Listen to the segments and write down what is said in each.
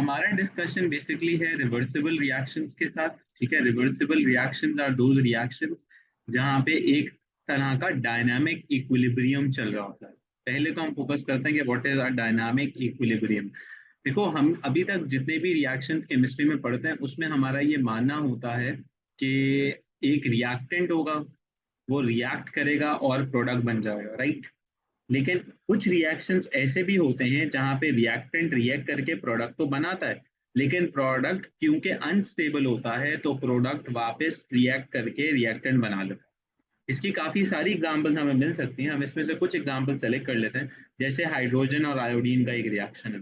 हमारा discussion basically है reversible reactions के साथ। ठीक है, reversible reactions are those reactions जहाँ पे एक तरह का डायनामिक इक्विलिब्रियम चल रहा होता है। पहले तो हम फोकस करते हैं कि what is a dynamic equilibrium. देखो, हम अभी तक जितने भी रिएक्शंस केमिस्ट्री में पढ़ते हैं उसमें हमारा ये मानना होता है कि एक रिएक्टेंट होगा, वो रिएक्ट करेगा और प्रोडक्ट बन जाएगा, राइट। लेकिन कुछ रिएक्शंस ऐसे भी होते हैं जहां पे रिएक्टेंट रिएक्ट करके प्रोडक्ट तो बनाता है, लेकिन प्रोडक्ट क्योंकि अनस्टेबल होता है तो प्रोडक्ट वापस रिएक्ट करके रिएक्टेंट बना लेता है। इसकी काफी सारी एग्जांपल्स हमें मिल सकती हैं, हम इसमें से कुछ एग्जांपल सेलेक्ट कर लेते हैं। जैसे हाइड्रोजन और आयोडीन का एक रिएक्शन है,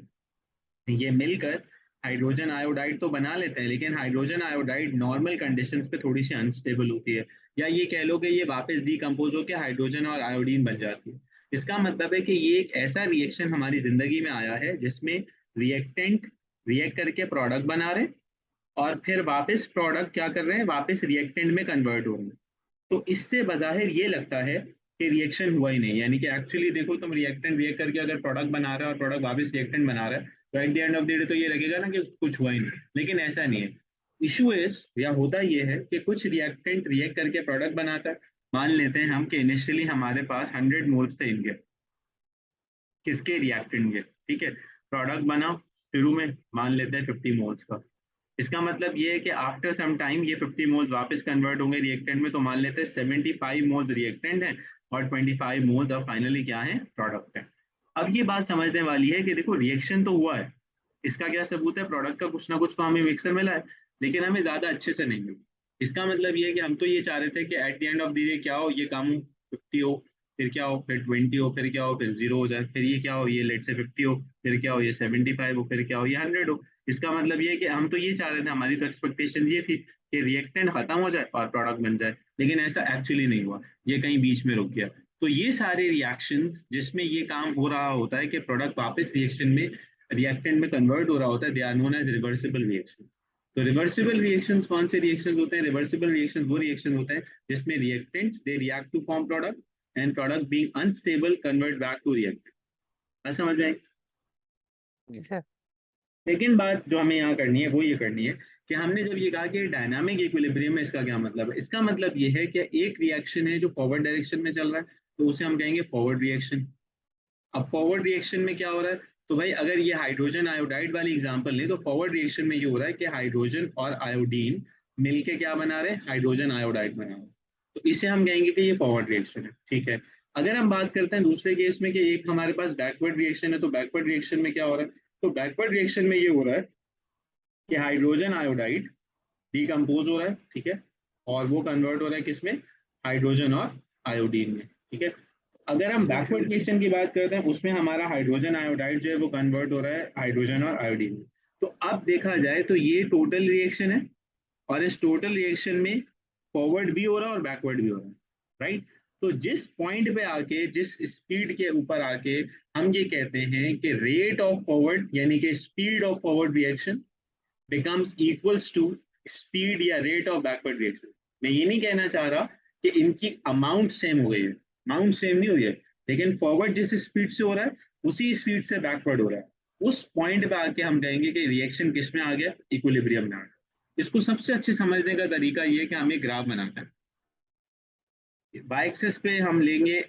ये मिलकर हाइड्रोजन आयोडाइड तो बना लेते हैं, लेकिन हाइड्रोजन आयोडाइड नॉर्मल कंडीशंस पे थोड़ी सी अनस्टेबल होती है, या ये कह लो कि ये वापस डीकम्पोज होकर हाइड्रोजन और आयोडीन बन जाती है। इसका मतलब है कि ये एक ऐसा रिएक्शन हमारी जिंदगी में आया है जिसमें रिएक्टेंट रिएक्ट करके प्रोडक्ट बना रहे हैं और फिर वापस प्रोडक्ट क्या कर रहे हैं, वापस रिएक्टेंट में कन्वर्ट हो रहे हैं। तो इससे बजाहिर ये लगता है कि रिएक्शन हुआ ही नहीं, यानी कि एक्चुअली देखो तुम रिएक्टेंट रिएक्ट करके अगर प्रोडक्ट बना रहा है और प्रोडक्ट वापस रिएक्टेंट बना रहा है तो at the end of the day तो ये लगेगा ना कि कुछ हुआ ही नहीं, लेकिन ऐसा नहीं है। इशू इज या होता ये है कि कुछ रिएक्टेंट रिएक्ट करके प्रोडक्ट बनाता है। मान लेते हैं हम कि इनिशियली हमारे पास 100 मोल्स थे इनके, किसके, रिएक्टेंट के। ठीक है, प्रोडक्ट बना शुरू में मान लेते हैं 50 मोल्स का। इसका मतलब ये है कि आफ्टर सम टाइम ये 50 मोल्स वापस कन्वर्ट होंगे रिएक्टेंट में, तो मान लेते हैं 75 मोल्स रिएक्टेंट है और 25 मोल्स अब फाइनली क्या है, प्रोडक्ट है। अब ये बात समझने वाली है कि देखो रिएक्शन तो हुआ है, इसका क्या सबूत है, प्रोडक्ट का कुछ ना कुछ तो हमें मिक्सर मिला है, लेकिन हमें ज्यादा अच्छे से नहीं मिला। इसका मतलब ये है कि हम तो ये चाह रहे थे कि at the end of the day क्या हो, ये काम हो 50 हो, फिर क्या हो, फिर 20 हो, फिर क्या हो, फिर 0 हो जाए, फिर ये क्या हो, ये लेट से 50 हो, फिर क्या हो, ये 75 हो, फिर क्या हो, ये 100 हो। इसका मतलब ये है कि हम तो ये चाह रहे थे, हमारी तो एक्सपेक्टेशन ये थी कि रिएक्टेंट खत्म हो जाए और प्रोडक्ट बन जाए, लेकिन ऐसा एक्चुअली नहीं हुआ, ये कहीं बीच में रुक गया। तो ये सारे रिएक्शंस जिसमें ये काम हो रहा होता है कि प्रोडक्ट वापस रिएक्शन में रिएक्टेंट में कन्वर्ट हो रहा होता है, they are known as reversible reaction. तो रिवर्सिबल रिएक्शंस कौन से रिएक्शंस होते हैं, रिवर्सिबल रिएक्शन वो रिएक्शन होते हैं जिसमें reactants they react to form product and product being unstable convert back to reactant. बात समझ में आई? जी सर। सेकेंड बात जो हमें यहाँ करनी है वो ये करनी है कि हमने जब ये कहा कि डायनामिक इक्विलिब्रियम है, इसका क्या मतलब है। इसका मतलब ये है कि एक रिएक्शन है जो फॉरवर्ड डायरेक्शन में चल रहा है, तो उसे हम कहेंगे फॉरवर्ड रिएक्शन। अब फॉरवर्ड रिएक्शन में क्या हो रहा है, तो भाई अगर ये हाइड्रोजन आयोडाइड वाली एग्जांपल लें तो फॉरवर्ड रिएक्शन में ये हो रहा है कि हाइड्रोजन और आयोडीन मिलके क्या बना रहे हैं, हाइड्रोजन आयोडाइड बना रहे हैं। तो इसे हम कहेंगे कि ये फॉरवर्ड रिएक्शन है। ठीक है, अगर हम बात करते हैं दूसरे केस में कि एक हमारे पास बैकवर्ड रिएक्शन है, तो बैकवर्ड रिएक्शन में क्या हो रहा है, तो बैकवर्ड रिएक्शन में ये हो रहा है कि हाइड्रोजन आयोडाइड डिकम्पोज हो रहा है, ठीक है, और वो कन्वर्ट हो रहा है किसमें, हाइड्रोजन और आयोडीन में। ठीक है, अगर हम जी सर। बैकवर्ड रिएक्शन की बात करते हैं उसमें हमारा हाइड्रोजन आयोडाइड जो है वो कन्वर्ट हो रहा है हाइड्रोजन और आयोडीन में। तो अब देखा जाए तो ये टोटल रिएक्शन है, और इस टोटल रिएक्शन में फॉरवर्ड भी हो रहा है और बैकवर्ड भी हो रहा है, राइट। तो जिस पॉइंट पे आके, जिस स्पीड के ऊपर आके हम ये कहते हैं कि रेट ऑफ फॉरवर्ड यानी कि speed of forward reaction becomes equals to speed या रेट ऑफ बैकवर्ड रिएक्शन। मैं ये नहीं कहना चाह रहा कि इनकी अमाउंट सेम हो गई है, अमाउंट सेम नहीं हुई है, लेकिन फॉरवर्ड जिस स्पीड से हो रहा है उसी स्पीड से बैकवर्ड हो रहा है। उस पॉइंट पे आके हम कहेंगे कि रिएक्शन किस में आ गया, इक्विलिब्रियम में आ गया। इसको सबसे अच्छे समझने का तरीका ये है कि हमें ग्राफ बनाना है। बाई एक्सिस पे हम लेंगे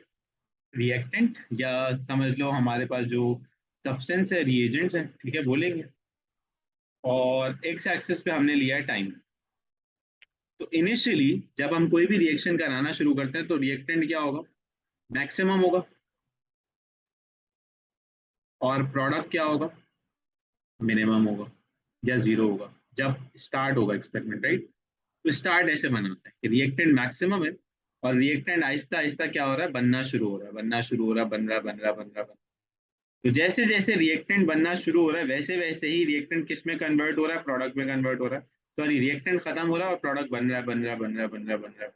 रिएक्टेंट, या समझ लो हमारे पास जो सब्सटेंस है, रिएजेंट्स है, ठीक है, बोलेंगे, और एक्स एक्सिस पे हमने लिया है टाइम। तो इनिशियली जब हम कोई भी रिएक्शन कराना शुरू करते हैं तो रिएक्टेंट क्या होगा, मैक्सिमम होगा, और प्रोडक्ट क्या होगा, मिनिमम होगा या जीरो होगा जब स्टार्ट होगा एक्सपेरिमेंट, राइट। तो स्टार्ट ऐसे बनाते हैं कि रिएक्टेंट मैक्सिमम है और रिएक्टेंट आहिस्ता आहिस्ता क्या हो रहा है, बनना शुरू हो रहा है, बनना शुरू हो रहा है, बन रहा बन रहा बन रहा बन। तो जैसे जैसे रिएक्टेंट बनना शुरू हो रहा है वैसे वैसे ही रिएक्टेंट किस में कन्वर्ट हो रहा है, प्रोडक्ट में कन्वर्ट हो रहा है। सॉरी, रिएक्टेंट खत्म हो रहा है और प्रोडक्ट बन रहा है, बन रहा है, बन रहा है, बन रहा है, बन रहा है।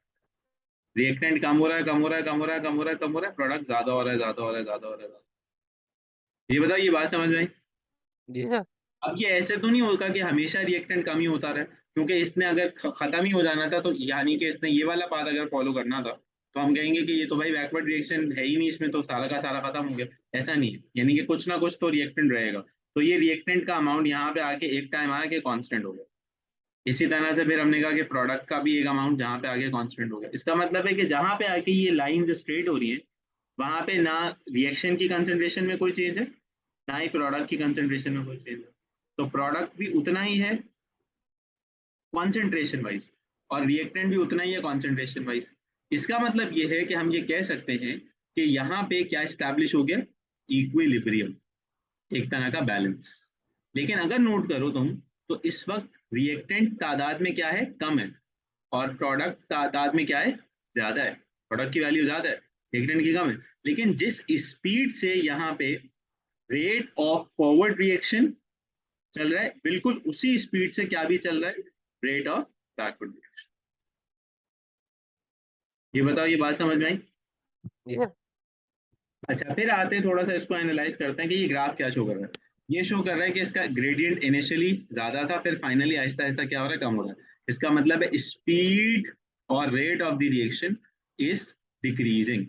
रिएक्टेंट कम हो रहा है, कम हो रहा है, कम हो रहा है, कम हो रहा है, कम हो रहा है, प्रोडक्ट ज्यादा हो रहा है, ज्यादा हो रहा है, ज्यादा हो रहा है। ये बताओ, ये बात समझ में आई? जी सर। अब ये ऐसे तो नहीं होगा कि हमेशा रिएक्टेंट कम ही होता रहे, क्योंकि इसने अगर खत्म ही हो जाना था तो यानी कि इसने ये वाला पाथ अगर फॉलो करना था तो हम कहेंगे कि ये तो भाई बैकवर्ड रिएक्शन है ही नहीं, इसमें तो सारा का सारा खत्म हो गया। ऐसा नहीं है, यानी कि कुछ ना कुछ तो रिएक्टेंट रहेगा। तो ये रिएक्टेंट का अमाउंट यहाँ पे आके एक टाइम आया कि कांस्टेंट हो गया। इसी तरह से फिर हमने कहा कि प्रोडक्ट का भी एक अमाउंट जहाँ पे आगे कांस्टेंट हो गया। इसका मतलब है कि जहाँ पे आके ये लाइन स्ट्रेट हो रही है वहां पे ना रिएक्शन की कंसंट्रेशन में कोई चेंज है, ना ही प्रोडक्ट की कंसंट्रेशन में कोई चेंज है। तो प्रोडक्ट भी उतना ही है कॉन्सेंट्रेशन वाइज, और रिएक्टेंट भी उतना ही है कॉन्सेंट्रेशन वाइज। इसका मतलब ये है कि हम ये कह सकते हैं कि यहाँ पे क्या स्टैब्लिश हो गया, इक्विलिब्रियम, एक तरह का बैलेंस। लेकिन अगर नोट करो तुम, तो इस वक्त रिएक्टेंट तादाद में क्या है, कम है, और प्रोडक्ट तादाद में क्या है, ज्यादा है। प्रोडक्ट की वैल्यू ज्यादा है, रिएक्टेंट की कम है। लेकिन जिस स्पीड से यहाँ पे रेट ऑफ फॉरवर्ड रिएक्शन चल रहा है, बिल्कुल उसी स्पीड से क्या भी चल रहा है, रेट ऑफ बैकवर्ड रिएक्शन। ये बताओ, ये बात समझ में आई? जी सर। अच्छा, फिर आते हैं थोड़ा सा इसको एनालाइज करते हैं कि ये ग्राफ क्या शो कर रहा है। ये शो कर रहा है कि इसका ग्रेडियंट इनिशियली ज्यादा था, फिर फाइनली आहिस्ता आहिस्ता क्या हो रहा है, कम हो रहा है। इसका मतलब है स्पीड और rate of the reaction is decreasing.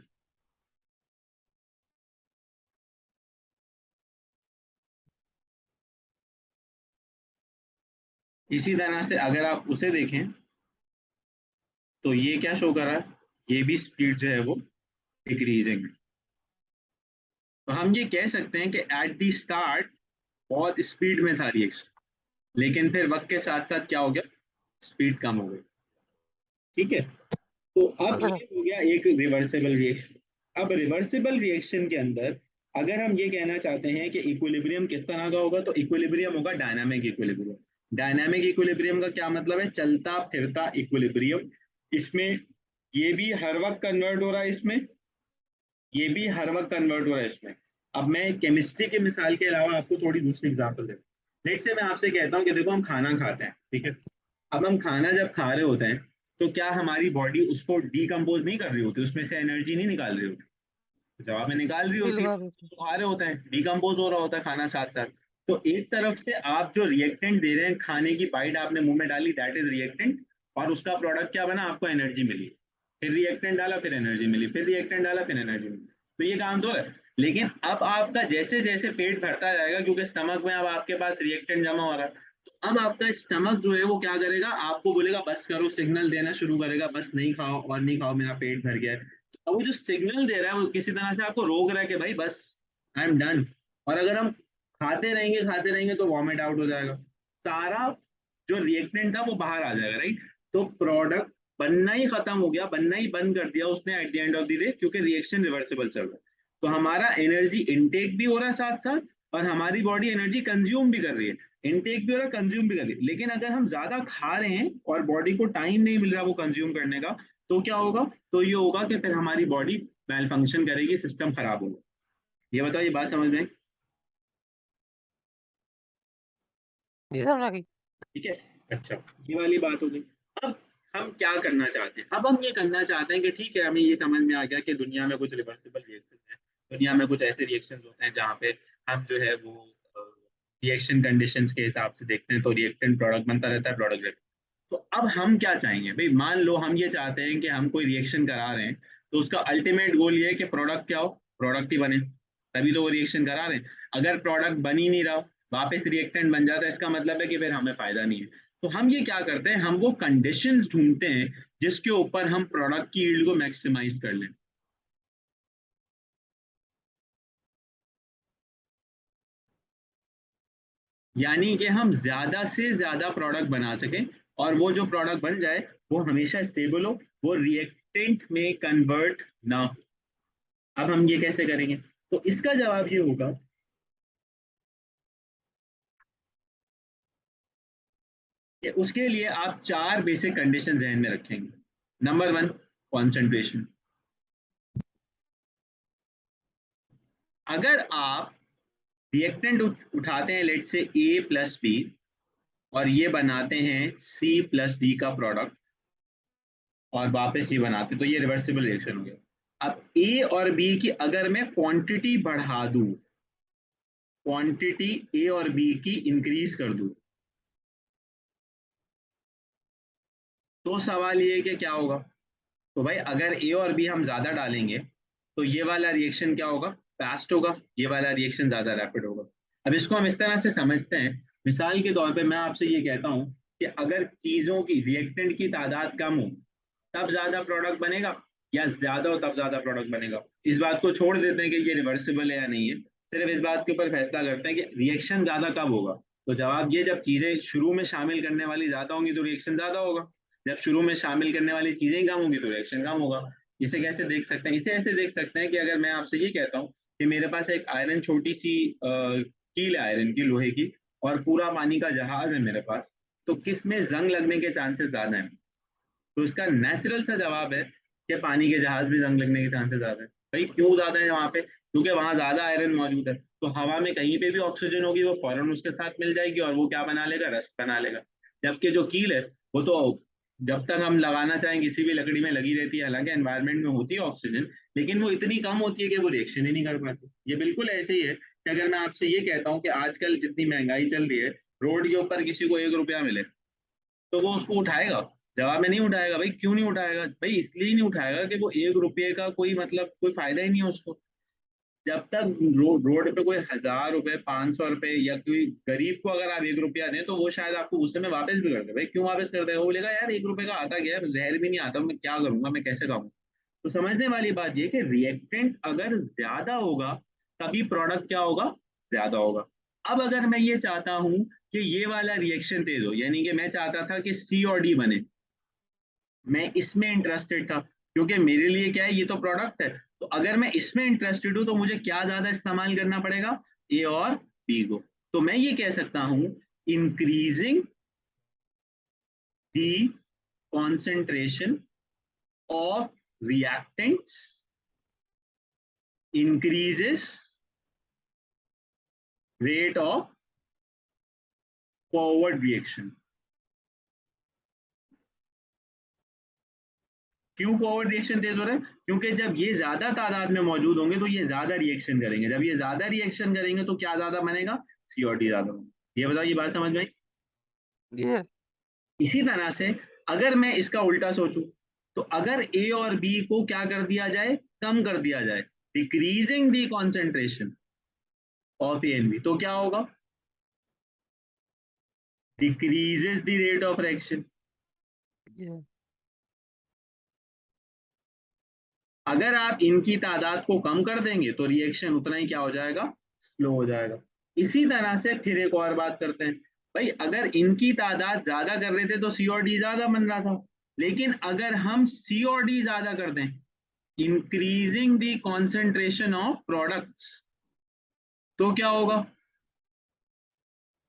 इसी तरह से अगर आप उसे देखें तो ये क्या शो कर रहा है, ये भी स्पीड जो है वो डिक्रीजिंग। तो हम ये कह सकते हैं कि एट द स्टार्ट बहुत स्पीड में था रिएक्शन, लेकिन फिर वक्त के साथ साथ क्या हो गया, स्पीड कम हो गई। ठीक है, तो अब हाँ ये हो गया एक रिवर्सिबल रिएक्शन। अब रिवर्सिबल रिएक्शन के अंदर अगर हम ये कहना चाहते हैं कि इक्विलिब्रियम किस तरह का होगा, तो इक्विलिब्रियम होगा डायनामिक इक्विलिब्रियम। डायनामिक इक्विलिब्रियम का क्या मतलब है, चलता फिरता इक्विलिब्रियम। इसमें ये भी हर वक्त कन्वर्ट हो रहा है, इसमें ये भी हर वक्त कन्वर्ट हो रहा है इसमें। अब मैं केमिस्ट्री की मिसाल के अलावा आपको थोड़ी दूसरी एग्जांपल देता हूँ। लेट से मैं आपसे कहता हूँ कि देखो हम खाना खाते हैं, ठीक है। अब हम खाना जब खा रहे होते हैं तो क्या हमारी बॉडी उसको डीकम्पोज नहीं कर रही होती, उसमें से एनर्जी नहीं निकाल रही होती? जवाब में निकाल रही जी होती है, लगा देते तो खा रहे होते हैं, डीकम्पोज हो रहा होता है खाना साथ साथ। तो एक तरफ से आप जो रिएक्टेंट दे रहे हैं, खाने की बाइट आपने मुंह में डाली, दैट इज रिएक्टेंट, और उसका प्रोडक्ट क्या बना, आपको एनर्जी मिली। फिर रिएक्टेंट डाला, फिर एनर्जी मिली, फिर रिएक्टेंट डाला, फिर एनर्जी मिली। तो ये काम तो है। लेकिन अब आपका जैसे जैसे पेट भरता जाएगा, क्योंकि स्टमक में अब आपके पास रिएक्टेंट जमा हो रहा है, तो अब आपका स्टमक जो है वो क्या करेगा, आपको बोलेगा बस करो, सिग्नल देना शुरू करेगा, बस नहीं खाओ और नहीं खाओ, मेरा पेट भर गया है। अब वो जो सिग्नल दे रहा है वो किसी तरह से आपको रोक रहा है कि भाई बस, आई एम डन। और अगर हम खाते रहेंगे तो वॉमिट आउट हो जाएगा, सारा जो रिएक्टेंट था वो बाहर आ जाएगा, राइट। तो प्रोडक्ट बनना ही खत्म हो गया, बनना ही बंद कर दिया उसने at the end of the day, क्योंकि रिएक्शन रिवर्सिबल चल रहा है। तो हमारा एनर्जी इनटेक भी हो रहा है साथ साथ, और हमारी बॉडी एनर्जी कंज्यूम भी कर रही है। इनटेक भी हो रहा है, कंज्यूम भी कर रही है। लेकिन अगर हम ज्यादा खा रहे हैं और बॉडी को टाइम नहीं मिल रहा वो कंज्यूम करने का, तो क्या होगा, तो ये होगा कि फिर हमारी बॉडी मेल फंक्शन करेगी, सिस्टम खराब होगा। ये बताओ, ये बात समझ में आई? जी समझ आ गई। ठीक है। अच्छा, ये वाली बात हो गई। अब हम क्या करना चाहते हैं, अब हम ये करना चाहते हैं कि ठीक है, हमें ये समझ में आ गया कि दुनिया में कुछ रिवर्सिबल रिएक्शन है, दुनिया में कुछ ऐसे रिएक्शन होते हैं जहाँ पे हम जो है वो रिएक्शन कंडीशंस के हिसाब से देखते हैं, तो रिएक्टेंट प्रोडक्ट बनता रहता है, प्रोडक्ट रहता है। तो अब हम क्या चाहेंगे भाई, मान लो हम ये चाहते हैं कि हम कोई रिएक्शन करा रहे हैं, तो उसका अल्टीमेट गोल ये है कि प्रोडक्ट क्या हो, प्रोडक्ट ही बने, तभी तो वो रिएक्शन करा रहे हैं। अगर प्रोडक्ट बन ही नहीं रहा, वापस रिएक्टेंट बन जाता है, इसका मतलब है कि फिर हमें फायदा नहीं है। तो हम ये क्या करते हैं, हम वो कंडीशंस ढूंढते हैं जिसके ऊपर हम प्रोडक्ट की यील्ड को मैक्सिमाइज कर लें। यानी कि हम ज्यादा से ज्यादा प्रोडक्ट बना सकें, और वो जो प्रोडक्ट बन जाए वो हमेशा स्टेबल हो, वो रिएक्टेंट में कन्वर्ट ना हो। अब हम ये कैसे करेंगे, तो इसका जवाब ये होगा कि उसके लिए आप चार बेसिक कंडीशन ध्यान में रखेंगे। Number one, concentration. अगर आप रिएक्टेंट उठाते हैं, लेट से ए प्लस बी, और ये बनाते हैं सी प्लस डी का प्रोडक्ट, और वापस ये बनाते हैं, तो ये रिवर्सिबल रिएक्शन हो गया। अब ए और बी की अगर मैं क्वांटिटी बढ़ा दूं, क्वांटिटी ए और बी की इंक्रीज कर दूं, तो सवाल ये है कि क्या होगा। तो भाई अगर ए और बी हम ज्यादा डालेंगे, तो ये वाला रिएक्शन क्या होगा, फास्ट होगा, ये वाला रिएक्शन ज्यादा रैपिड होगा। अब इसको हम इस तरह से समझते हैं, मिसाल के तौर पे मैं आपसे ये कहता हूँ कि अगर चीजों की रिएक्टेंट की तादाद कम हो तब ज्यादा प्रोडक्ट बनेगा, या ज्यादा हो तब ज्यादा प्रोडक्ट बनेगा। इस बात को छोड़ देते हैं कि ये रिवर्सिबल है या नहीं है, सिर्फ इस बात के ऊपर फैसला करते हैं कि रिएक्शन ज्यादा कब होगा। तो जवाब ये, जब चीजें शुरू में शामिल करने वाली ज्यादा होंगी तो रिएक्शन ज्यादा होगा, जब शुरू में शामिल करने वाली चीजें कम होंगी तो रिएक्शन कम होगा। इसे कैसे देख सकते हैं? इसे ऐसे देख सकते हैं कि अगर मैं आपसे ये कहता हूँ कि मेरे पास एक आयरन छोटी सी कील है आयरन की, लोहे की, और पूरा पानी का जहाज है मेरे पास, तो किस में जंग लगने के चांसेस ज्यादा है? तो इसका नेचुरल सा जवाब है कि पानी के जहाज में जंग लगने के चांसेस ज्यादा है। भाई क्यों ज्यादा है वहां पे? क्योंकि वहां ज्यादा आयरन मौजूद है, तो हवा में कहीं पे भी ऑक्सीजन होगी वो फौरन उसके साथ मिल जाएगी और वो क्या बना लेगा? रस्ट बना लेगा। जबकि जो कील है वो तो जब तक हम लगाना चाहें किसी भी लकड़ी में लगी रहती है, हालांकि एनवायरमेंट में होती है ऑक्सीजन, लेकिन वो इतनी कम होती है कि वो रिएक्शन ही नहीं कर पाती। ये बिल्कुल ऐसे ही है कि अगर मैं आपसे ये कहता हूँ कि आजकल जितनी महंगाई चल रही है, रोड के ऊपर किसी को 1 रुपया मिले तो वो उसको उठाएगा? जवाब में नहीं उठाएगा। भाई क्यों नहीं उठाएगा? भाई इसलिए नहीं उठाएगा कि वो 1 रुपये का कोई मतलब कोई फायदा ही नहीं है उसको। जब तक रोड पे कोई 1000 रुपए, 500 रुपए, या कोई गरीब को अगर आप 1 रुपया दें तो वो शायद आपको उस समय वापस भी कर दे। भाई क्यों वापस कर देगा? वो बोलेगा यार 1 रुपए का आता क्या है, जहर भी नहीं आता, मैं क्या करूंगा, मैं कैसे खाऊंगा। तो समझने वाली बात ये कि रिएक्टेंट अगर ज्यादा होगा तभी प्रोडक्ट क्या होगा? ज्यादा होगा। अब अगर मैं ये चाहता हूं कि ये वाला रिएक्शन तेज हो, यानी कि मैं चाहता था कि सी और डी बने, मैं इसमें इंटरेस्टेड था क्योंकि मेरे लिए क्या है, ये तो प्रोडक्ट है। तो अगर मैं इसमें इंटरेस्टेड हूं तो मुझे क्या ज्यादा इस्तेमाल करना पड़ेगा? ए और बी को। तो मैं ये कह सकता हूं, increasing the concentration of reactants increases rate of forward reaction। क्यों फॉरवर्ड रिएक्शन तेज हो रहा है? क्योंकि जब ये ज्यादा तादाद में मौजूद होंगे तो ये ज्यादा रिएक्शन करेंगे, जब ये ज्यादा रिएक्शन करेंगे तो क्या ज्यादा बनेगा? सी और डी ज्यादा बनेगा। ये बताओ, ये बात समझ में आई? जी सर। इसी तरह से अगर मैं इसका उल्टा सोचूं, तो अगर ए और बी को क्या कर दिया जाए? कम कर दिया जाए, decreasing the concentration of A and B, तो क्या होगा? Decreases the rate of reaction. जी सर। अगर आप इनकी तादाद को कम कर देंगे तो रिएक्शन उतना ही क्या हो जाएगा? स्लो हो जाएगा। इसी तरह से फिर एक और बात करते हैं। भाई अगर इनकी तादाद ज्यादा कर रहे थे तो सी और डी ज्यादा बन रहा था, लेकिन अगर हम सी और डी ज्यादा कर दें, increasing the concentration of products, तो क्या होगा?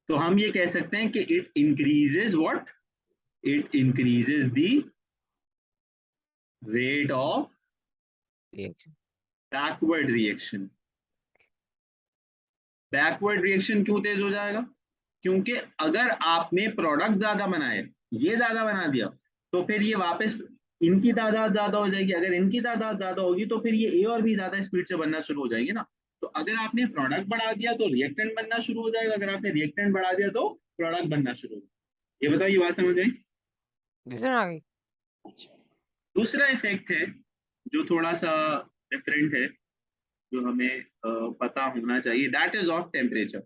तो हम ये कह सकते हैं कि it increases what? It increases the rate of reaction. Backward reaction. Backward reaction क्यों तेज हो जाएगा? क्योंकि अगर आपने प्रोडक्ट ज्यादा बनाए, ये ज्यादा बना दिया, तो फिर ये वापस इनकी तादाद ज्यादा हो जाएगी। अगर इनकी तादाद ज्यादा होगी तो फिर ये ए और भी ज्यादा स्पीड से बनना शुरू हो जाएंगे ना। तो अगर आपने प्रोडक्ट बढ़ा दिया तो रिएक्टेंट बनना शुरू हो जाएगा, अगर आपने रिएक्टेंट बढ़ा दिया तो प्रोडक्ट बनना शुरू हो जाएगा। ये बताओ, ये बात समझ आई? जी सर आ गई। दूसरा इफेक्ट है जो थोड़ा सा डिफरेंट है, जो हमें पता होना चाहिए, दैट इज ऑफ टेम्परेचर।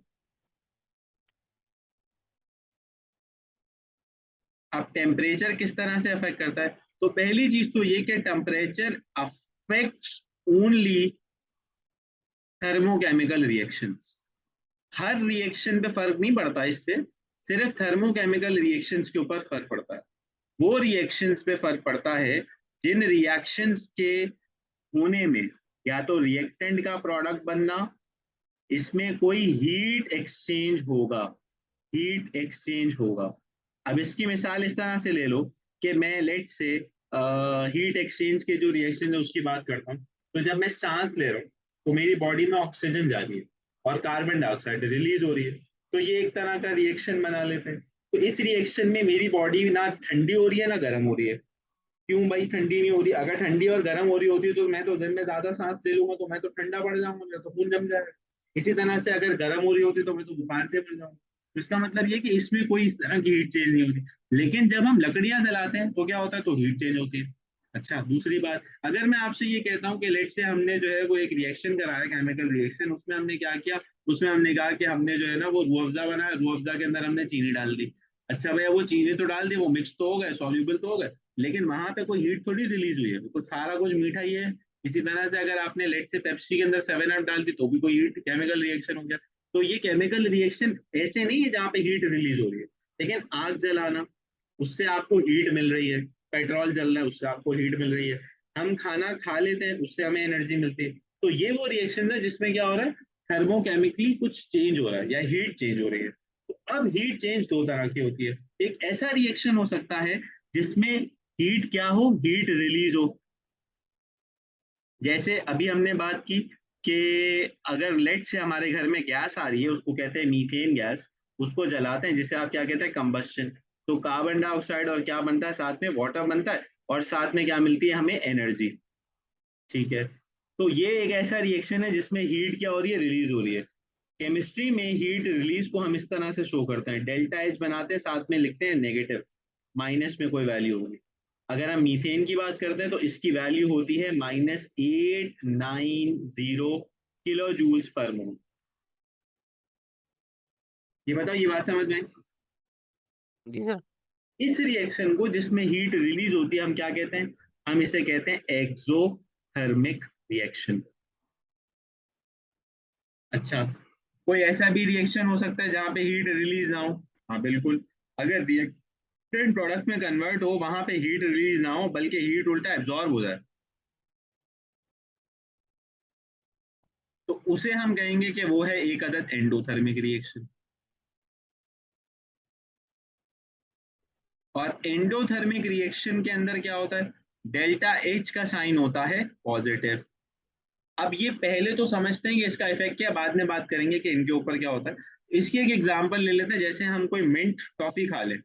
अब टेम्परेचर किस तरह से अफेक्ट करता है? तो पहली चीज तो ये कि temperature affects only thermochemical reactions. हर रिएक्शन पे फर्क नहीं पड़ता इससे, सिर्फ थर्मोकेमिकल रिएक्शंस के ऊपर फर्क पड़ता है। वो रिएक्शंस पे फर्क पड़ता है जिन रिएक्शंस के होने में या तो रिएक्टेंट का प्रोडक्ट बनना, इसमें कोई हीट एक्सचेंज होगा, हीट एक्सचेंज होगा। अब इसकी मिसाल इस तरह से ले लो कि मैं लेट से हीट एक्सचेंज के जो रिएक्शन है उसकी बात करता हूँ। तो जब मैं सांस ले रहा हूँ तो मेरी बॉडी में ऑक्सीजन जा रही है और कार्बन डाइऑक्साइड रिलीज हो रही है, तो ये एक तरह का रिएक्शन बना लेते हैं। तो इस रिएक्शन में मेरी बॉडी ना ठंडी हो रही है ना गर्म हो रही है। क्यों भाई ठंडी नहीं हो रही? अगर ठंडी और गर्म हो रही होती तो मैं तो दिन में ज्यादा सांस ले लूंगा तो मैं तो ठंडा पड़ जाऊंगा, मेरा तो खून जम जाएगा। इसी तरह से अगर गर्म हो रही होती तो मैं तो बुखार से मर जाऊंगा। तो इसका मतलब ये कि इसमें कोई इस तरह की हीट चेंज नहीं होती। लेकिन जब हम लकड़ियां जलाते हैं तो क्या होता है? तो हीट चेंज होती है। अच्छा, दूसरी बात, अगर मैं आपसे ये कहता हूँ कि लेट से हमने जो है वो एक रिएक्शन कराया, केमिकल रिएक्शन, उसमें हमने क्या किया, उसमें हमने कहा कि हमने जो है ना वो रूह अफ़ज़ा बनाया, रूह अफ़ज़ा के अंदर हमने चीनी डाल दी। अच्छा भैया, वो चीनी तो डाल दी, वो मिक्स तो हो गए, सॉल्यूबल तो हो गए, लेकिन वहां पे कोई हीट थोड़ी रिलीज हुई है, तो सारा कुछ मीठा ही है। इसी तरह से अगर आपने लेट से पेप्सी के अंदर 7 अप डाल दी तो भी कोई हीट, केमिकल रिएक्शन हो गया। तो ये केमिकल रिएक्शन ऐसे नहीं है जहाँ पे हीट रिलीज हो रही है, लेकिन आग जलाना, उससे आपको हीट मिल रही है। पेट्रोल जल रहा है, उससे आपको हीट मिल रही है। हम खाना खा लेते हैं, उससे हमें एनर्जी मिलती है। तो ये वो रिएक्शन है जिसमें क्या हो रहा है, थर्मोकेमिकली कुछ चेंज हो रहा है या हीट चेंज हो रही है। तो अब हीट चेंज दो तरह की होती है। एक ऐसा रिएक्शन हो सकता है जिसमें हीट क्या हो, हीट रिलीज हो। जैसे अभी हमने बात की कि अगर लेट से हमारे घर में गैस आ रही है, उसको कहते हैं मीथेन गैस, उसको जलाते हैं, जिसे आप क्या कहते हैं, कंबस्शन। तो कार्बन डाइऑक्साइड और क्या बनता है, साथ में वाटर बनता है, और साथ में क्या मिलती है हमें, एनर्जी। ठीक है। तो ये एक ऐसा रिएक्शन है जिसमें हीट क्या हो रही है, रिलीज हो रही है। केमिस्ट्री में हीट रिलीज को हम इस तरह से शो करते हैं, डेल्टा एच बनाते हैं, साथ में लिखते हैं नेगेटिव, माइनस में कोई वैल्यू होगी। अगर हम मीथेन की बात करते हैं तो इसकी वैल्यू होती है -890 किलो जूल्स पर मोल। ये बताओ, ये बात समझ में आई? जी सर। इस रिएक्शन को जिसमें हीट रिलीज होती है हम क्या कहते हैं, हम इसे कहते हैं एक्सोथर्मिक रिएक्शन। अच्छा, कोई ऐसा भी रिएक्शन हो सकता है जहां पे हीट रिलीज ना हो? हाँ बिल्कुल। अगर रिएक्टेंट प्रोडक्ट में कन्वर्ट हो, वहां पे हीट रिलीज ना हो, बल्कि हीट उल्टा एब्जॉर्ब हो जाए, तो उसे हम कहेंगे कि वो है एक अदद एंडोथर्मिक रिएक्शन। और एंडोथर्मिक रिएक्शन के अंदर क्या होता है, डेल्टा एच का साइन होता है पॉजिटिव। अब ये पहले तो समझते हैं कि इसका इफेक्ट क्या है, बाद में बात करेंगे कि इनके ऊपर क्या होता है। इसकी एक एग्जांपल ले लेते हैं, जैसे हम कोई मिंट टॉफी खा लें,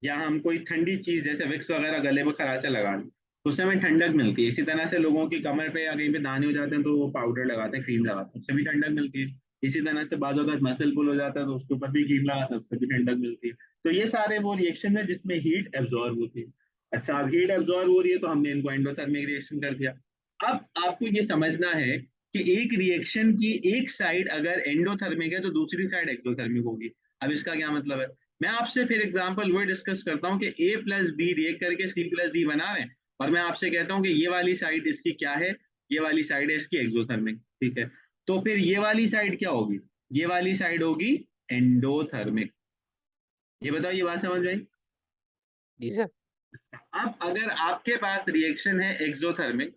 या हम कोई ठंडी चीज जैसे विक्स वगैरह गले में खराटे लगा लें, तो उससे हमें ठंडक मिलती है। इसी तरह से लोगों की कमर पे या कहीं पे दाने हो जाते हैं तो वो पाउडर लगाते हैं, क्रीम लगाते हैं, उससे भी ठंडक मिलती है। इसी तरह से बाजू का मसल पुल हो जाता है तो उसके ऊपर भी क्रीम लगाते हैं, उससे भी ठंडक मिलती है। तो ये सारे वो रिएक्शन है जिसमें हीट एब्जॉर्ब होती है। अच्छा, अब हीट एब्जॉर्ब हो रही है तो हमने इनको एंडोथर्मिक रिएक्शन कर दिया। अब आपको ये समझना है कि एक रिएक्शन की एक साइड अगर एंडोथर्मिक है तो दूसरी साइड एक्सोथर्मिक होगी। अब इसका क्या मतलब है, मैं आपसे फिर एग्जांपल वो डिस्कस करता हूँ कि ए प्लस बी रिएक्ट करके सी प्लस डी बना रहे हैं, और मैं आपसे कहता हूँ कि ये वाली साइड इसकी क्या है, ये वाली साइड है इसकी एक्सोथर्मिक। ठीक है, तो फिर ये वाली साइड क्या होगी, ये वाली साइड होगी एंडोथर्मिक। ये बताओ, ये बात समझ में आई? जी सर। अब अगर आपके पास रिएक्शन है एक्सोथर्मिक,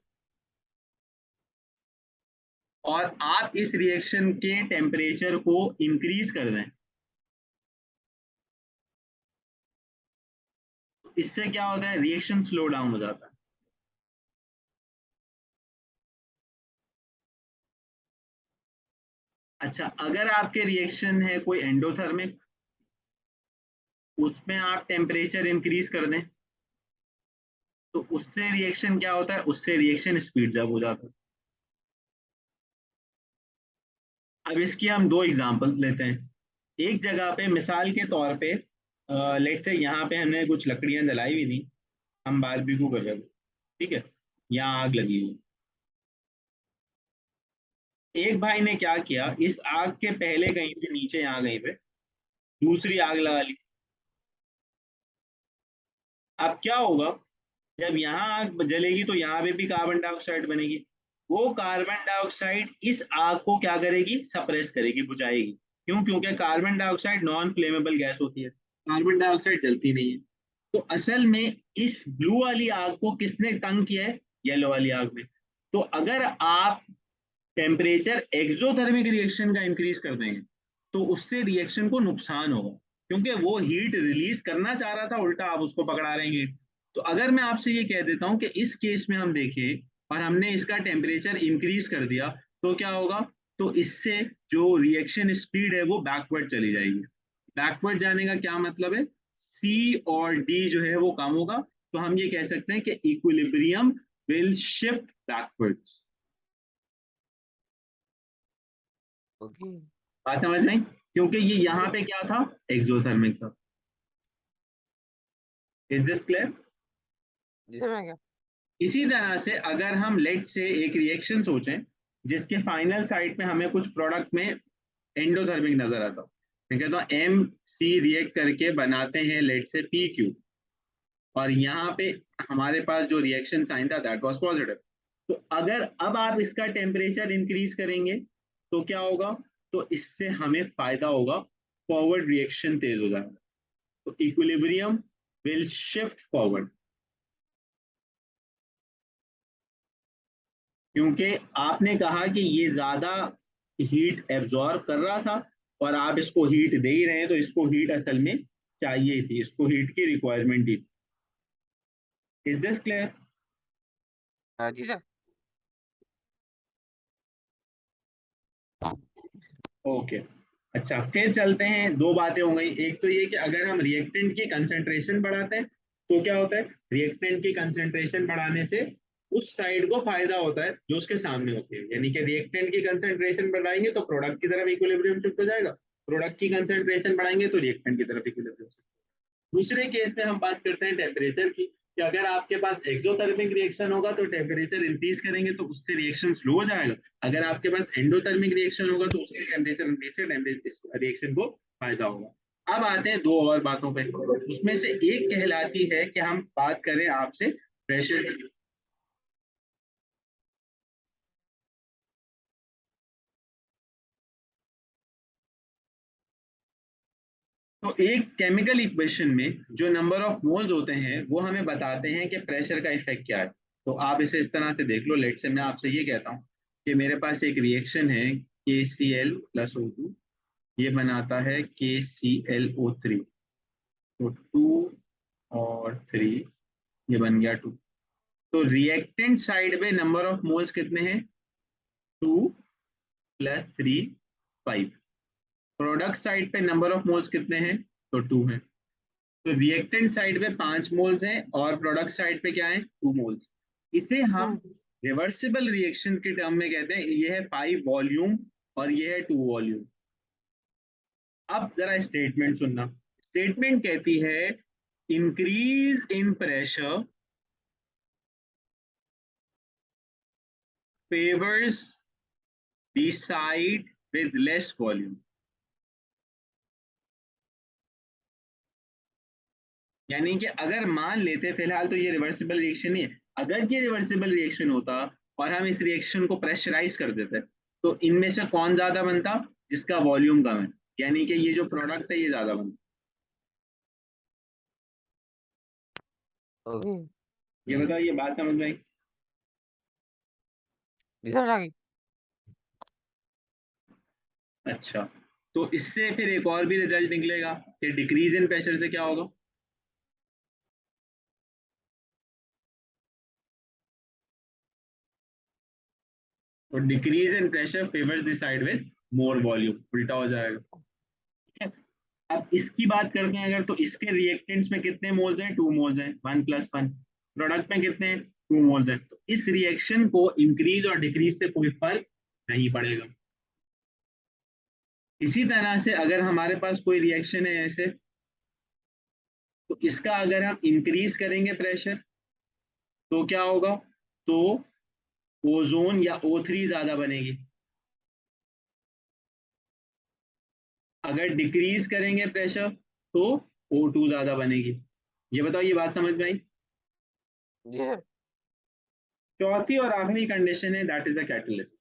और आप इस रिएक्शन के टेम्परेचर को इंक्रीज कर दें, इससे क्या होता है, रिएक्शन स्लो डाउन हो जाता है। अच्छा, अगर आपके रिएक्शन है कोई एंडोथर्मिक, उसमें आप टेम्परेचर इंक्रीज कर दें, तो उससे रिएक्शन क्या होता है, उससे रिएक्शन स्पीड अप हो जाता है। अब इसकी हम दो एग्जांपल लेते हैं। एक जगह पे मिसाल के तौर पे, लेट से यहाँ पे हमने कुछ लकड़ियां जलाई हुई थी, हम बारबेक्यू कर रहे थे, ठीक है, यहाँ आग लगी हुई। एक भाई ने क्या किया, इस आग के पहले कहीं पे नीचे, यहाँ कहीं पे दूसरी आग लगा ली। अब क्या होगा, जब यहाँ आग जलेगी तो यहाँ पे भी कार्बन डाइऑक्साइड बनेगी। वो कार्बन डाइऑक्साइड इस आग को क्या करेगी, सप्रेस करेगी, बुझाएगी। क्यों? क्योंकि carbon dioxide non flammable gas होती है, कार्बन डाइऑक्साइड जलती नहीं है। तो असल में इस ब्लू वाली आग को किसने तंग किया है, येलो वाली आग में। तो अगर आप टेम्परेचर एक्सोथर्मिक रिएक्शन का इंक्रीज कर देंगे तो उससे रिएक्शन को नुकसान होगा, क्योंकि वो हीट रिलीज करना चाह रहा था, उल्टा आप उसको पकड़ा रहे हैं। तो अगर मैं आपसे ये कह देता हूं कि इस केस में हम देखें और हमने इसका टेम्परेचर इंक्रीज कर दिया, तो क्या होगा, तो इससे जो रिएक्शन स्पीड है वो बैकवर्ड चली जाएगी। बैकवर्ड जाने का क्या मतलब है, सी और डी जो है वो कम होगा। तो हम ये कह सकते हैं कि equilibrium will shift backwards. Okay. बात समझ में आई? क्योंकि ये जी यहाँ सर। पे क्या था, एक्सोथर्मिक था। Is this clear? जी समझ गया। इसी तरह से अगर हम लेट से एक रिएक्शन सोचें जिसके फाइनल साइड पे हमें कुछ प्रोडक्ट में एंडोथर्मिक नजर आता हो, ठीक है, तो एम सी रिएक्ट करके बनाते हैं लेट से पी क्यू, और यहाँ पे हमारे पास जो रिएक्शन साइन था दैट वाज पॉजिटिव। तो अगर अब आप इसका टेम्परेचर इंक्रीज करेंगे तो क्या होगा, तो इससे हमें फायदा होगा, फॉरवर्ड रिएक्शन तेज हो जाएगा, तो इक्विलिब्रियम विल शिफ्ट फॉरवर्ड, क्योंकि आपने कहा कि ये ज्यादा हीट एब्जॉर्ब कर रहा था और आप इसको हीट दे ही रहे हैं, तो इसको हीट असल में चाहिए थी, इसको हीट की रिक्वायरमेंट थी। Is this clear? हाँ जी सर। ओके, अच्छा फिर चलते हैं, दो बातें हो गई, एक तो ये कि अगर हम रिएक्टेंट की कंसंट्रेशन बढ़ाते हैं तो क्या होता है, रिएक्टेंट की कंसंट्रेशन बढ़ाने से उस साइड को फायदा होता है जो उसके सामने होती है, यानी कि रिएक्टेंट की कंसंट्रेशन बढ़ाएंगे तो प्रोडक्ट की तरफ इक्विलिब्रियम शिफ्ट हो जाएगा, प्रोडक्ट की कंसंट्रेशन बढ़ाएंगे तो रिएक्टेंट की तरफ इक्विलिब्रियम। दूसरे केस में हम बात करते हैं टेम्परेचर की, कि अगर आपके पास एक्सोथर्मिक रिएक्शन होगा तो टेम्परेचर इंक्रीज करेंगे तो उससे रिएक्शन स्लो हो जाएगा, अगर आपके पास एंडोथर्मिक रिएक्शन होगा तो उसके टेम्परेचर इंक्रीज से रिएक्शन को फायदा होगा। अब आते हैं दो और बातों पे, उसमें से एक कहलाती है कि हम बात करें आपसे प्रेशर की। तो एक केमिकल इक्वेशन में जो नंबर ऑफ मोल्स होते हैं वो हमें बताते हैं कि प्रेशर का इफेक्ट क्या है। तो आप इसे इस तरह से देख लो, लेट से मैं आपसे ये कहता हूँ कि मेरे पास एक रिएक्शन है KCl+O2, ये बनाता है KClO3, तो 2 और 3, ये बन गया 2। तो रिएक्टेंट साइड पे नंबर ऑफ मोल्स कितने हैं, 2 + 3 5। प्रोडक्ट साइड पे नंबर ऑफ मोल्स कितने हैं, तो 2 हैं। तो रिएक्टेंट साइड पे 5 मोल्स हैं और प्रोडक्ट साइड पे क्या है, 2 मोल्स। इसे हम रिवर्सिबल रिएक्शन के टर्म में कहते हैं, ये है 5 वॉल्यूम और ये है 2 वॉल्यूम। अब जरा स्टेटमेंट सुनना, स्टेटमेंट कहती है increase in pressure favours the side with less volume. यानी कि अगर मान लेते, फिलहाल तो ये रिवर्सिबल रिएक्शन ही है, अगर ये रिवर्सिबल रिएक्शन होता और हम इस रिएक्शन को प्रेशराइज कर देते तो इनमें से कौन ज्यादा बनता, जिसका वॉल्यूम कम है, यानी कि ये जो प्रोडक्ट है ये ज्यादा बनता। ओके। ये बताओ, ये बात समझ में आई? जी समझ आ गई। अच्छा, तो इससे फिर एक और भी रिजल्ट निकलेगा कि डिक्रीज इन प्रेशर से क्या होगा, और decrease in pressure favours the side with more volume, उल्टा हो जाएगा। ठीक है, अब इसकी बात करते हैं अगर, तो इसके रिएक्टेंट्स में कितने मोल्स हैं, 2 मोल्स हैं, 1+1। प्रोडक्ट में कितने हैं, 2 मोल्स हैं, तो इस रिएक्शन को इंक्रीज और डिक्रीज से कोई फर्क नहीं पड़ेगा। इसी तरह से अगर हमारे पास कोई रिएक्शन है ऐसे, तो इसका अगर हम इंक्रीज करेंगे प्रेशर तो क्या होगा, तो ओजोन या O3 ज्यादा बनेगी, अगर डिक्रीज करेंगे प्रेशर तो O2 ज्यादा बनेगी। ये बताओ, ये बात समझ में आई? जी सर। चौथी और आखिरी कंडीशन है that is the catalyst.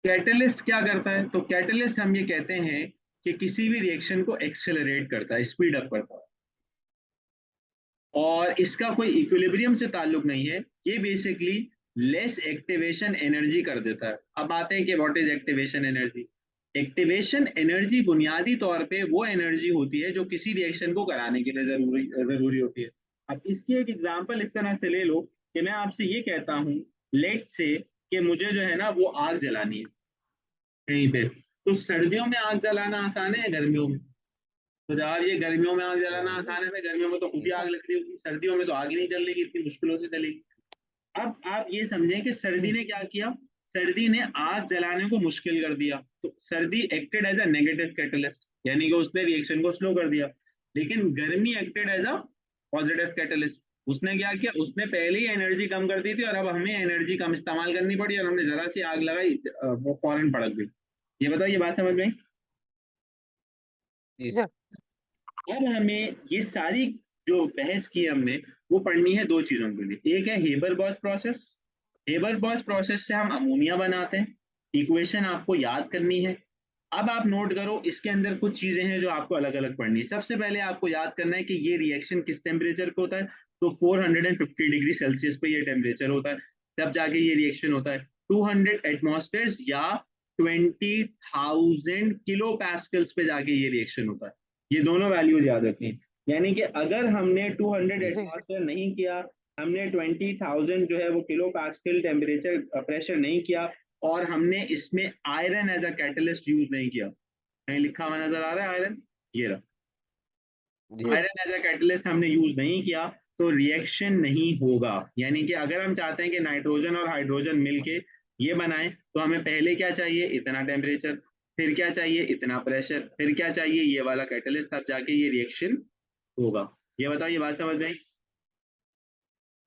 Catalyst क्या करता है, तो कैटलिस्ट हम ये कहते हैं कि किसी भी रिएक्शन को एक्सेलरेट करता है, स्पीड अप करता है, और इसका कोई इक्विलिब्रियम से ताल्लुक नहीं है, ये बेसिकली लेस एक्टिवेशन एनर्जी कर देता है। अब आते हैं कि what is activation energy. Activation energy बुनियादी तौर पे वो एनर्जी होती है जो किसी रिएक्शन को कराने के लिए जरूरी होती है। अब इसकी एक एग्जांपल इस तरह से ले लो कि मैं आपसे ये कहता हूँ, लेट से कि मुझे जो है ना वो आग जलानी है कहीं पे, तो सर्दियों में आग जलाना आसान है या गर्मियों में, तो जब ये गर्मियों में आग जलाना आसान है, तो गर्मियों में तो खुद जी ही आग सर। लग रही होगी, सर्दियों में तो आग ही नहीं जल रही, इतनी मुश्किलों से चलेगी। अब आप ये समझें कि सर्दी ने क्या किया, सर्दी ने आग जलाने को मुश्किल कर दिया, तो सर्दी acted as a negative catalyst, यानी कि उसने रिएक्शन को स्लो कर दिया, लेकिन गर्मी acted as a positive catalyst. उसने क्या किया, उसने पहले ही एनर्जी कम कर दी थी और अब हमें एनर्जी कम इस्तेमाल करनी पड़ी और हमने जरा सी आग लगाई, वो फौरन भड़क गई। ये बताओ, ये बात समझ में आई? जी सर। अब हमें ये सारी जो बहस की हमने, वो पढ़नी है दो चीजों के लिए। एक है Haber Bosch process. Haber Bosch process से हम अमोनिया बनाते हैं। इक्वेशन आपको याद करनी है। अब आप नोट करो, इसके अंदर कुछ चीजें हैं जो आपको अलग अलग पढ़नी है। सबसे पहले आपको याद करना है कि ये रिएक्शन किस टेम्परेचर पे होता है। तो 450 डिग्री सेल्सियस पे ये टेम्परेचर होता है, तब जाके ये रिएक्शन होता है। 200 एटमॉस्फेयर या 20,000 किलो पैस्कल्स पे जाके ये रिएक्शन होता है। ये दोनों वैल्यूज याद रखनी है। यानी कि अगर हमने 200 जी सर। एटमॉस्फेयर नहीं किया, हमने 20,000 जो है वो किलो पास्कल टेम्परेचर प्रेशर नहीं किया, और हमने इसमें iron as a catalyst use नहीं किया। कहीं लिखा हुआ नजर आ रहा है आयरन? ये रहा। जी sir. Iron as a catalyst हमने यूज नहीं किया, तो रिएक्शन नहीं होगा। यानी कि अगर हम चाहते हैं कि नाइट्रोजन और हाइड्रोजन मिलके ये बनाए, तो हमें पहले क्या चाहिए, इतना टेम्परेचर, फिर क्या चाहिए, इतना प्रेशर, फिर क्या चाहिए, ये वाला कैटलिस्ट, तब जाके ये रिएक्शन होगा। ये बताओ, ये बात समझ में आई?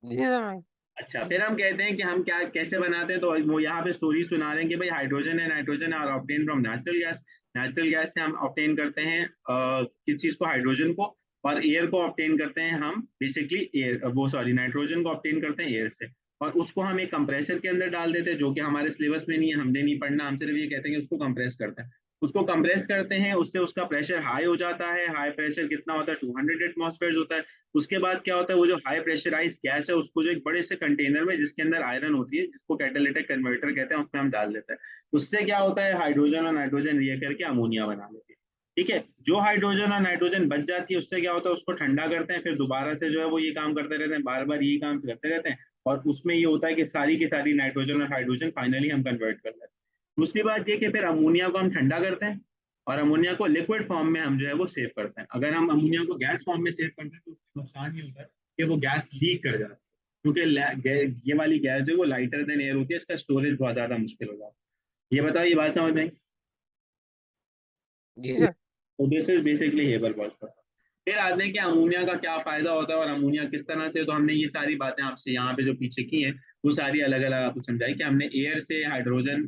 जी सर। अच्छा, फिर हम कहते हैं कि हम क्या कैसे बनाते हैं, तो वो यहाँ पे स्टोरी सुना रहे हैं कि भाई हाइड्रोजन है, नाइट्रोजन है, और obtain from natural gas. Natural gas से हम ऑब्टेन करते हैं किस चीज को, हाइड्रोजन को। और एयर को ऑब्टेन करते हैं हम बेसिकली एयर, वो सॉरी, नाइट्रोजन को ऑब्टेन करते हैं एयर से। और उसको हम एक कंप्रेसर के अंदर डाल देते हैं, जो कि हमारे सिलेबस में नहीं है, हमने नहीं पढ़ना। हम सिर्फ ये कहते हैं कि उसको कंप्रेस करते हैं। उसको कंप्रेस करते हैं, उससे उसका प्रेशर हाई हो जाता है। हाई प्रेशर कितना होता है, 200 एटमॉस्फेयर होता है। उसके बाद क्या होता है, वो जो हाई प्रेशराइज गैस है, उसको जो एक बड़े से कंटेनर में जिसके अंदर आयरन होती है, जिसको कैटालिटिक कन्वर्टर कहते हैं, उसमें हम डाल देते हैं। उससे क्या होता है, हाइड्रोजन और नाइट्रोजन रिएक्ट करके अमोनिया बना लेते हैं। ठीक है, जो हाइड्रोजन और नाइट्रोजन बच जाती है, उससे क्या होता है, उसको ठंडा करते हैं, फिर दोबारा से जो है वो ये काम करते रहते हैं, बार बार यही काम करते रहते हैं। और उसमें ये होता है कि सारी की सारी नाइट्रोजन और हाइड्रोजन फाइनली हम कन्वर्ट कर लेते हैं। दूसरी बात ये कि फिर अमोनिया को हम ठंडा करते हैं, और अमोनिया को लिक्विड फॉर्म में हम जो है वो सेव करते हैं। अगर हम अमोनिया को गैस फॉर्म में सेव करते हैं, तो उसका नुकसान ये होता है कि वो गैस लीक कर जाती है। क्योंकि ये वाली गैस जो है वो लाइटर देन एयर होती है, इसका स्टोरेज बहुत ज्यादा मुश्किल हो जाता है। ये बताओ, ये बात समझ में आई? जी सर। तो this is basically Haber Bosch process. फिर आते हैं कि अमोनिया का क्या फायदा होता है और अमोनिया किस तरह से। तो हमने ये सारी बातें आपसे यहाँ पे जो पीछे की हैं, वो सारी अलग अलग आपको समझाई कि हमने एयर से हाइड्रोजन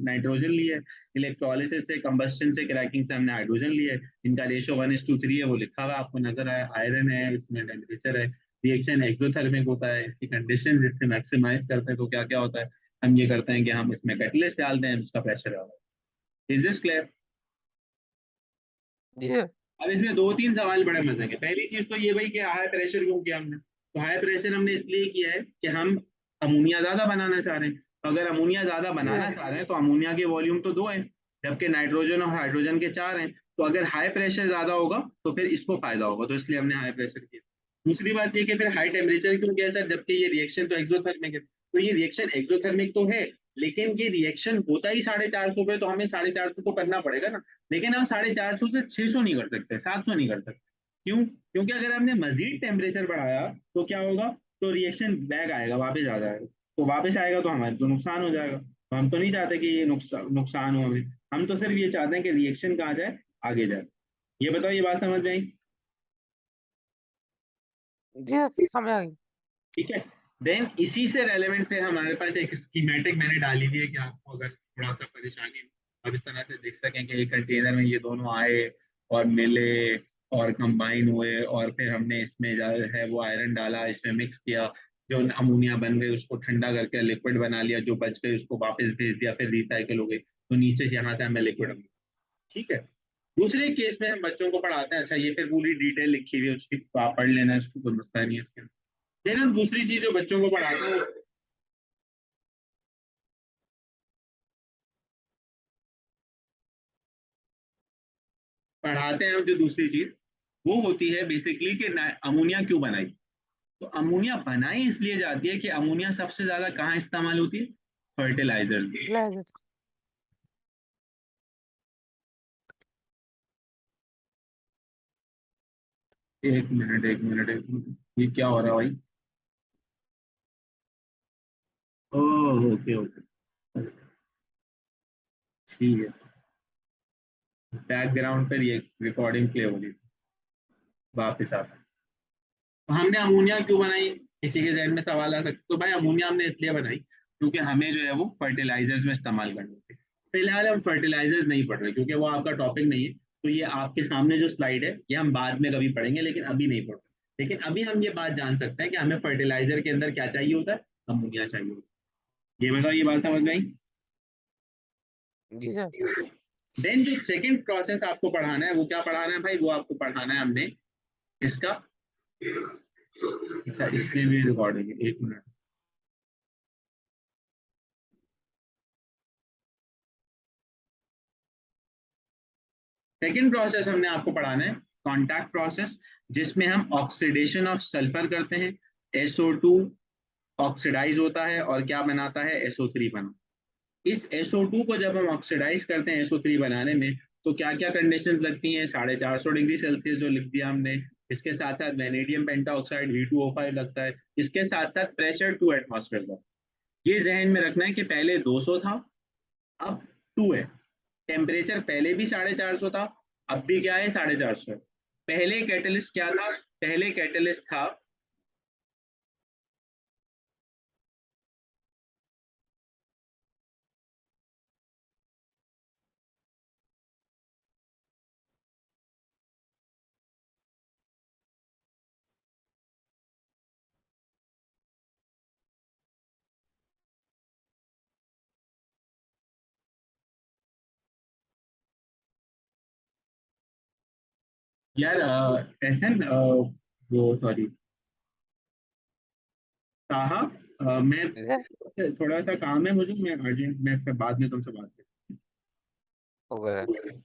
नाइट्रोजन लिया है, इलेक्ट्रोलिसिस से, कंबस्शन से, क्रैकिंग से हमने हाइड्रोजन लिया है। इनका रेशो 1:3 है, वो लिखा हुआ है, आपको नजर आया। आयरन है, इसमें टेम्परेचर है। रिएक्शन एक्सोथर्मिक होता है, इसकी कंडीशन जिससे मैक्सिमाइज करते हैं, तो क्या क्या होता है, हम ये करते हैं कि हम इसमें कैटलिस्ट डालते हैं, उसका प्रेशर आता है। Is this clear? जी सर। अब इसमें दो तीन सवाल बड़े मजे के। पहली चीज तो ये भाई कि हाई प्रेशर क्यों किया हमने। तो हाई प्रेशर हमने इसलिए किया है कि हम अमोनिया ज्यादा बनाना चाह रहे हैं। तो अगर अमोनिया ज्यादा जी बनाना सर। चाह रहे हैं, तो अमोनिया के वॉल्यूम तो दो है, जबकि नाइट्रोजन और हाइड्रोजन के चार हैं। तो अगर हाई प्रेशर ज्यादा होगा, तो फिर इसको फायदा होगा, तो इसलिए हमने हाई प्रेशर किया। दूसरी बात ये कि फिर हाई टेम्परेचर क्यों किया था, जबकि ये रिएक्शन तो एक्सोथर्मिक है। तो ये रिएक्शन एक्सोथर्मिक तो है, लेकिन ये रिएक्शन होता ही 450 पे, तो हमें 450 तो करना पड़ेगा ना। लेकिन हम 450 से 600 नहीं कर सकते, 700 नहीं कर सकते। क्यों? क्योंकि अगर हमने मजीद टेम्परेचर बढ़ाया, तो क्या होगा, तो रिएक्शन बैक आएगा, वापस आ जाएगा। तो वापस आएगा तो हमारे तो नुकसान हो जाएगा। तो हम तो नहीं चाहते कि ये नुकसान हो हमें। हम तो सिर्फ ये चाहते हैं कि रिएक्शन कहाँ जाए, आगे जाए। ये बताओ, ये बात समझ में आई? जी सर, समझ आ गई। ठीक है। देन इसी से रेलेवेंट फिर हमारे पास एक स्कीमेटिक मैंने डाली हुई है कि आपको अगर थोड़ा सा परेशानी हो, आप इस तरह से देख सकें कि एक कंटेनर में ये दोनों आए और मिले और कंबाइन हुए, और फिर हमने इसमें जो है वो आयरन डाला, इसमें मिक्स किया, जो अमोनिया बन गई उसको ठंडा करके लिक्विड बना लिया, जो बच गई उसको वापस भेज दिया, फिर रिसाइकिल हो गई, तो नीचे यहाँ से हमें लिक्विड। ठीक है। दूसरे केस में हम बच्चों को पढ़ाते हैं, अच्छा ये फिर पूरी डिटेल लिखी हुई है उसकी, तो आप पढ़ लेना, इसको कोई मसला नहीं है इसके। फिर हम दूसरी चीज जो बच्चों को पढ़ाते हैं, पढ़ाते हैं हम जो दूसरी चीज, वो होती है बेसिकली कि अमोनिया क्यों बनाई। तो अमोनिया बनाई इसलिए जाती है कि अमोनिया सबसे ज्यादा कहाँ इस्तेमाल होती है, फर्टिलाइजर। फर्टिलाइजर। एक मिनट, एक मिनट, एक मिनट, ये क्या हो रहा है भाई? ओह, ओके ओके, ठीक है। बैकग्राउंड पर ये रिकॉर्डिंग प्ले हो रही है, वापिस आता है। तो हमने अमोनिया क्यों बनाई, किसी के जहन में सवाल आ सकता, तो भाई अमोनिया हमने इसलिए बनाई क्योंकि हमें जो है वो फर्टिलाइजर्स में इस्तेमाल करने थे। फिलहाल हम फर्टिलाइजर्स नहीं पढ़ रहे क्योंकि वो आपका टॉपिक नहीं है। तो ये आपके सामने जो स्लाइड है ये हम बाद में कभी पढ़ेंगे, लेकिन अभी नहीं पढ़ रहे। लेकिन अभी हम ये बात जान सकते हैं कि हमें फर्टिलाइजर के अंदर क्या चाहिए होता है, अमोनिया चाहिए होता है। ये बताओ, ये बात समझ में आई? जी सर। देन जो सेकंड प्रोसेस आपको पढ़ाना है वो क्या पढ़ाना है भाई, वो आपको पढ़ाना है हमने इसका, अच्छा इसमें भी रिकॉर्डिंग है, एक मिनट। सेकेंड प्रोसेस हमने आपको पढ़ाना है कॉन्टैक्ट प्रोसेस, जिसमें हम ऑक्सीडेशन ऑफ सल्फर करते हैं, SO2 ऑक्सीडाइज होता है और क्या बनाता है, SO3 बना। इस SO2 को जब हम ऑक्सीडाइज करते हैं SO3 बनाने में, तो क्या क्या कंडीशंस लगती हैं, 450 डिग्री सेल्सियस जो लिख दिया हमने, इसके साथ साथ वेनेडियम पेंटाऑक्साइड V2O5 लगता है, इसके साथ साथ प्रेशर 2 एटमॉस्फेयर का। ये जहन में रखना है कि पहले 200 था, अब 2 है। टेम्परेचर पहले भी 450 था, अब भी क्या है, 450 है। पहले कैटलिस्ट क्या था, पहले कैटलिस्ट था, यार एहसन, वो सॉरी ताहा, मैं जी सर। थोड़ा सा काम है मुझे, मैं अर्जेंट, मैं फिर बाद में तुमसे बात ओके सर। करूँ।